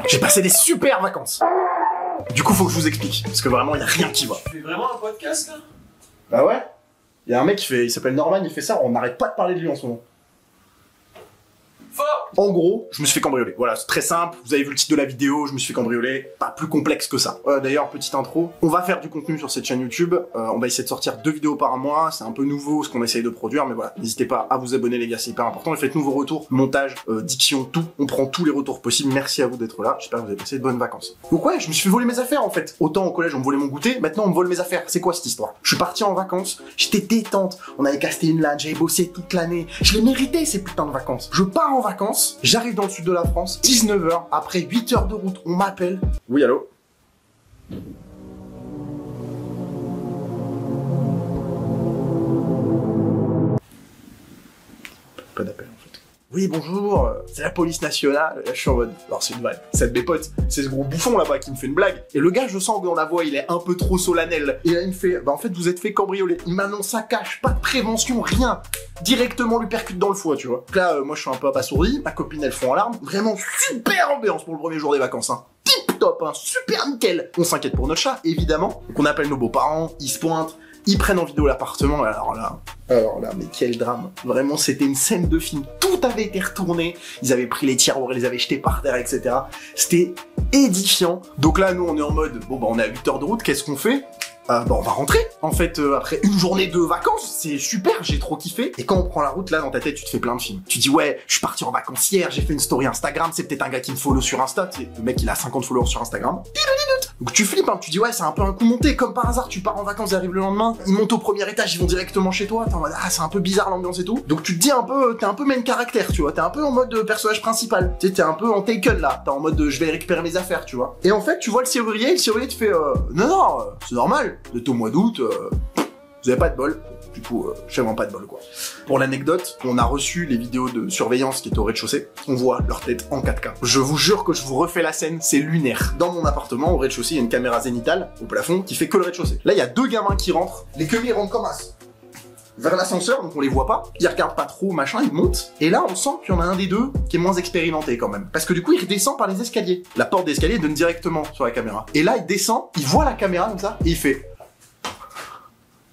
J'ai passé des super vacances. Du coup, faut que je vous explique, parce que vraiment, il y a rien qui va. Tu fais vraiment un podcast là? Bah ouais. Il y a un mec il s'appelle Norman, il fait ça, on n'arrête pas de parler de lui en ce moment. En gros, je me suis fait cambrioler. Voilà, c'est très simple. Vous avez vu le titre de la vidéo, je me suis fait cambrioler. Pas plus complexe que ça. D'ailleurs, petite intro. On va faire du contenu sur cette chaîne YouTube. On va essayer de sortir 2 vidéos par mois. C'est un peu nouveau ce qu'on essaye de produire, mais voilà. N'hésitez pas à vous abonner, les gars, c'est hyper important. Et faites-nous vos retours, montage, diction, tout. On prend tous les retours possibles. Merci à vous d'être là. J'espère que vous avez passé de bonnes vacances. Donc ouais, je me suis fait voler mes affaires en fait. Autant au collège, on me volait mon goûter. Maintenant, on me vole mes affaires. C'est quoi cette histoire? Je suis parti en vacances. J'étais détente. On avait casté une LAN. J'avais bossé toute l'année. Je les méritais ces putains de vacances. Je pars en vacances. J'arrive dans le sud de la France, 19h, après 8 heures de route, on m'appelle. Oui, allô? Pas d'appel en fait. Oui, bonjour, c'est la police nationale. Là, je suis en mode, alors c'est une vanne, c'est de mes potes, c'est ce gros bouffon là-bas qui me fait une blague. Et le gars, je sens que dans la voix, il est un peu trop solennel. Et là, il me fait, bah en fait, vous êtes fait cambrioler. Il m'annonce ça cache, pas de prévention, rien. Directement lui percute dans le foie, tu vois. Donc là, moi, je suis un peu abasourdi, ma copine, elle fond en larmes. Vraiment super ambiance pour le premier jour des vacances, hein. Tip top, hein, super nickel. On s'inquiète pour notre chat, évidemment. Donc on appelle nos beaux-parents, ils se pointent. Ils prennent en vidéo l'appartement, alors là, mais quel drame. Vraiment, c'était une scène de film. Tout avait été retourné. Ils avaient pris les tiroirs, ils les avaient jetés par terre, etc. C'était édifiant. Donc là, nous, on est en mode, bon, bah, on est à 8 heures de route, qu'est-ce qu'on fait? Bah, on va rentrer. En fait, après une journée de vacances, c'est super, j'ai trop kiffé. Et quand on prend la route, là, dans ta tête, tu te fais plein de films. Tu dis, ouais, je suis parti en vacances hier, j'ai fait une story Instagram, c'est peut-être un gars qui me follow sur Insta. Le mec, il a 50 followers sur Instagram. Donc tu flippes, hein, tu dis, ouais, c'est un peu un coup monté, comme par hasard, tu pars en vacances, ils arrivent le lendemain, ils montent au premier étage, ils vont directement chez toi, t'es en mode, ah, c'est un peu bizarre l'ambiance et tout. Donc tu te dis un peu, t'es un peu main caractère, tu vois, t'es un peu en mode personnage principal. Tu sais, t'es un peu en taken là, t'es en mode, je vais récupérer mes affaires, tu vois. Et en fait, tu vois le serrurier te fait, non, c'est normal, vous êtes au mois d'août, vous avez pas de bol. Du coup, j'ai vraiment pas de bol, quoi. Pour l'anecdote, on a reçu les vidéos de surveillance qui étaient au rez-de-chaussée. On voit leur tête en 4K. Je vous jure que je vous refais la scène, c'est lunaire. Dans mon appartement, au rez-de-chaussée, il y a une caméra zénitale au plafond qui fait que le rez-de-chaussée. Là, il y a 2 gamins qui rentrent. Les queues rentrent comme ça. Vers l'ascenseur, donc on les voit pas. Ils regardent pas trop, machin, ils montent. Et là, on sent qu'il y en a un des deux qui est moins expérimenté quand même. Parce que du coup, il redescend par les escaliers. La porte d'escalier donne directement sur la caméra. Et là, il descend, il voit la caméra comme ça, et il fait...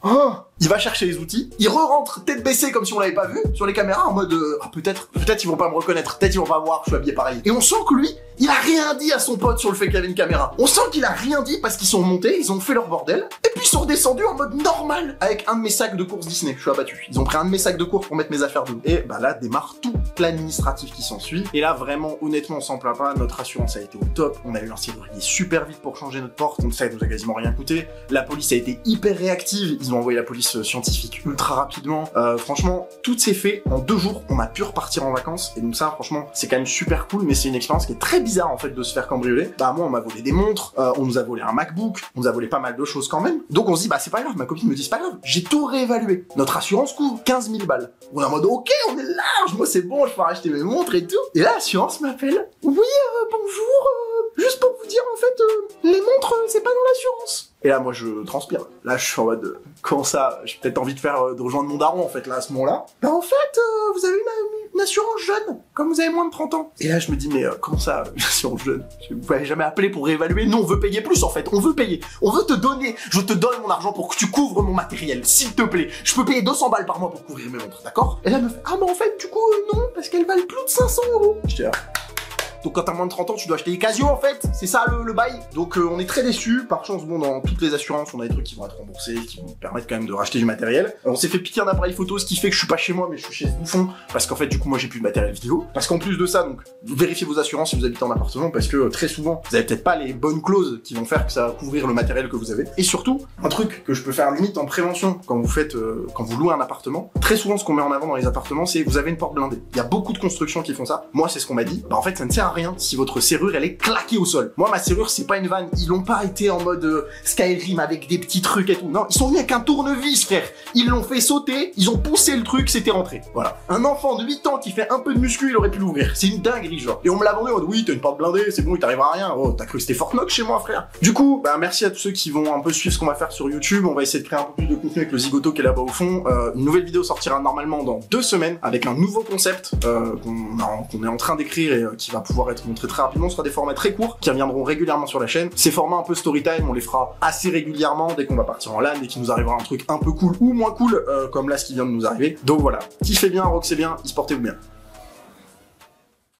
Oh, il va chercher les outils, il re-rentre tête baissée comme si on l'avait pas vu sur les caméras en mode peut-être ils vont pas me reconnaître, peut-être ils vont pas voir que je suis habillé pareil. Et on sent que lui, il a rien dit à son pote sur le fait qu'il y avait une caméra. On sent qu'il a rien dit parce qu'ils sont montés, ils ont fait leur bordel, et puis ils sont redescendus en mode normal avec un de mes sacs de course Disney. Je suis abattu. Ils ont pris un de mes sacs de course pour mettre mes affaires dedans. Et bah là démarre tout l'administratif qui s'ensuit. Et là vraiment, honnêtement, on s'en plaint pas. Notre assurance a été au top. On a eu un serrurier super vite pour changer notre porte. Donc ça nous a quasiment rien coûté. La police a été hyper réactive. Ils ont envoyé la police scientifique ultra rapidement. Franchement, tout s'est fait en 2 jours. On a pu repartir en vacances. Et donc ça, franchement, c'est quand même super cool. Mais c'est une expérience qui est très bizarre en fait de se faire cambrioler. Bah moi, on m'a volé des montres. On nous a volé un MacBook. On nous a volé pas mal de choses quand même. Donc on se dit, bah c'est pas grave. Ma copine me dit, c'est pas grave. J'ai tout réévalué. Notre assurance couvre 15 000 balles. On est en mode, ok, on est large. Moi, c'est bon, je peux racheter mes montres et tout. Et là, l'assurance m'appelle. Oui, bonjour. Juste pour vous dire, en fait, les montres, c'est pas dans l'assurance. Et là, moi, je transpire. Là, je suis en mode, comment ça? J'ai peut-être envie de rejoindre mon daron, en fait, là, à ce moment-là. Bah, en fait, vous avez une assurance jeune, comme vous avez moins de 30 ans. Et là, je me dis, mais comment ça, une assurance jeune? Vous m'avez jamais appelé pour réévaluer? Non, on veut payer plus, en fait. On veut payer. On veut te donner. Je te donne mon argent pour que tu couvres mon matériel, s'il te plaît. Je peux payer 200 balles par mois pour couvrir mes montres, d'accord? Et là, elle me fait, ah, mais en fait, du coup, non, parce qu'elles valent plus de 500 €. J'étais là. Donc quand t'as moins de 30 ans, tu dois acheter des Casio en fait, c'est ça le bail. Donc on est très déçus. Par chance, bon, dans toutes les assurances, on a des trucs qui vont être remboursés, qui vont permettre quand même de racheter du matériel. On s'est fait piquer un appareil photo, ce qui fait que je suis pas chez moi, mais je suis chez ce bouffon, parce qu'en fait, du coup, moi j'ai plus de matériel vidéo. Parce qu'en plus de ça, donc, vérifiez vos assurances si vous habitez en appartement, parce que très souvent, vous avez peut-être pas les bonnes clauses qui vont faire que ça va couvrir le matériel que vous avez. Et surtout, un truc que je peux faire limite en prévention quand vous faites, quand vous louez un appartement, très souvent, ce qu'on met en avant dans les appartements, c'est vous avez une porte blindée. Il y a beaucoup de constructions qui font ça. Moi, c'est ce qu'on m'a dit. Bah en fait, ça ne sert à rien si votre serrure elle est claquée au sol. Moi ma serrure c'est pas une vanne, ils l'ont pas été en mode Skyrim avec des petits trucs et tout. Non, ils sont venus avec un tournevis frère. Ils l'ont fait sauter, ils ont poussé le truc, c'était rentré. Voilà. Un enfant de 8 ans qui fait un peu de muscu, il aurait pu l'ouvrir. C'est une dinguerie genre. Et on me l'a vendu en mode oui, t'as une porte blindée, c'est bon, il t'arrivera à rien. Oh, t'as cru que c'était Fort Knox chez moi frère. Du coup, bah merci à tous ceux qui vont un peu suivre ce qu'on va faire sur YouTube. On va essayer de créer un peu plus de contenu avec le zigoto qui est là-bas au fond. Une nouvelle vidéo sortira normalement dans 2 semaines avec un nouveau concept qu'on est en train d'écrire et qui va pouvoir être montré très rapidement. Ce sera des formats très courts qui reviendront régulièrement sur la chaîne. Ces formats un peu story time, on les fera assez régulièrement dès qu'on va partir en LAN, dès qu'il nous arrivera un truc un peu cool ou moins cool comme là ce qui vient de nous arriver. Donc voilà, kiffez bien, roxez bien, e-sportez-vous bien.